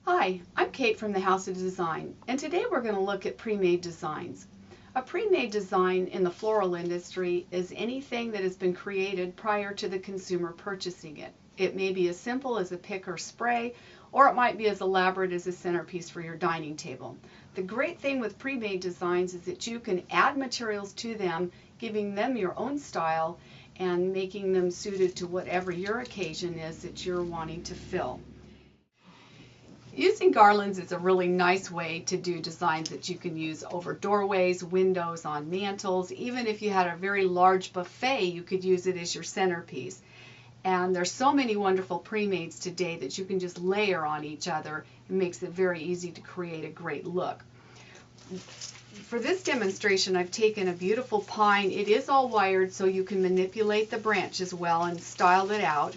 Hi, I'm Kate from the House of Design, and today we're going to look at pre-made designs. A pre-made design in the floral industry is anything that has been created prior to the consumer purchasing it. It may be as simple as a pick or spray, or it might be as elaborate as a centerpiece for your dining table. The great thing with pre-made designs is that you can add materials to them, giving them your own style and making them suited to whatever your occasion is that you're wanting to fill. Using garlands is a really nice way to do designs that you can use over doorways, windows, on mantles. Even if you had a very large buffet, you could use it as your centerpiece. And there's so many wonderful pre-mades today that you can just layer on each other. It makes it very easy to create a great look. For this demonstration, I've taken a beautiful pine. It is all wired, so you can manipulate the branches well and style it out.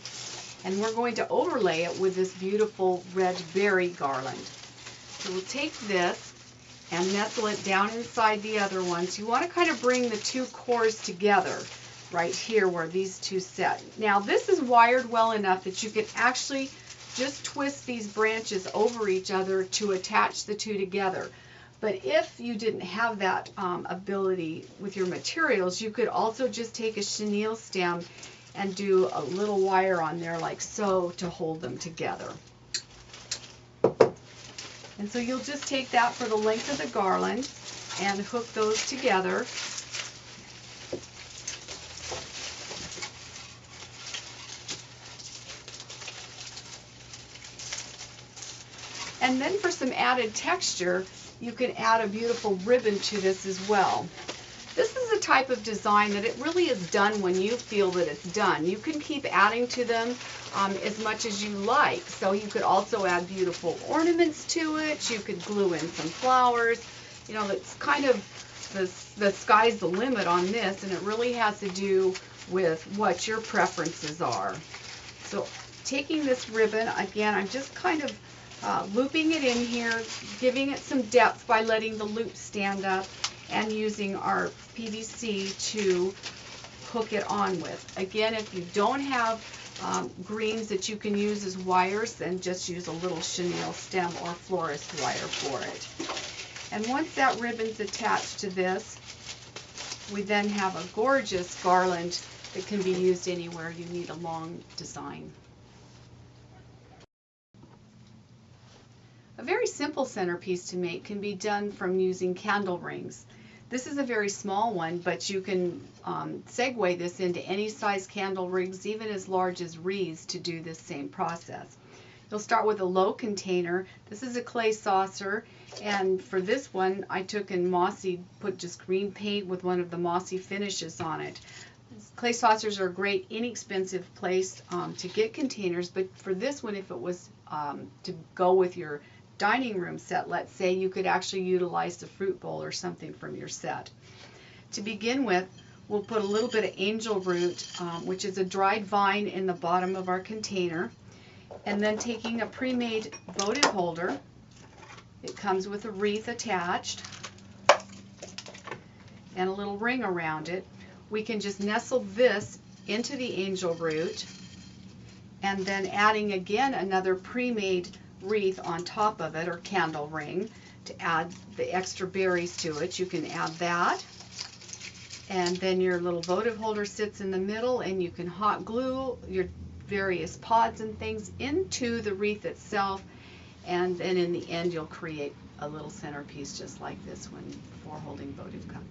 And we're going to overlay it with this beautiful red berry garland. So we'll take this and nestle it down inside the other ones. You want to kind of bring the two cores together right here where these two set. Now this is wired well enough that you can actually just twist these branches over each other to attach the two together. But if you didn't have that ability with your materials, you could also just take a chenille stem and do a little wire on there like so to hold them together. And so you'll just take that for the length of the garland and hook those together. And then for some added texture, you can add a beautiful ribbon to this as well. This is a type of design that it really is done when you feel that it's done. You can keep adding to them as much as you like. So you could also add beautiful ornaments to it. You could glue in some flowers. You know, it's kind of the sky's the limit on this, and it really has to do with what your preferences are. So taking this ribbon, again, I'm just kind of looping it in here, giving it some depth by letting the loop stand up, and using our PVC to hook it on with. Again, if you don't have greens that you can use as wires, then just use a little chenille stem or florist wire for it. And once that ribbon's attached to this, we then have a gorgeous garland that can be used anywhere you need a long design. A very simple centerpiece to make can be done from using candle rings. This is a very small one, but you can segue this into any size candle rings, even as large as wreaths, to do this same process. You'll start with a low container. This is a clay saucer, and for this one I took and put just green paint with one of the mossy finishes on it. Clay saucers are a great inexpensive place to get containers, but for this one, if it was to go with your dining room set, let's say, you could actually utilize the fruit bowl or something from your set. To begin with, we'll put a little bit of angel root, which is a dried vine, in the bottom of our container, and then taking a pre-made votive holder. It comes with a wreath attached and a little ring around it. We can just nestle this into the angel root, and then adding again another pre-made wreath on top of it, or candle ring, to add the extra berries to it. You can add that, and then your little votive holder sits in the middle, and you can hot glue your various pods and things into the wreath itself, and then in the end you'll create a little centerpiece just like this one for holding votive cups.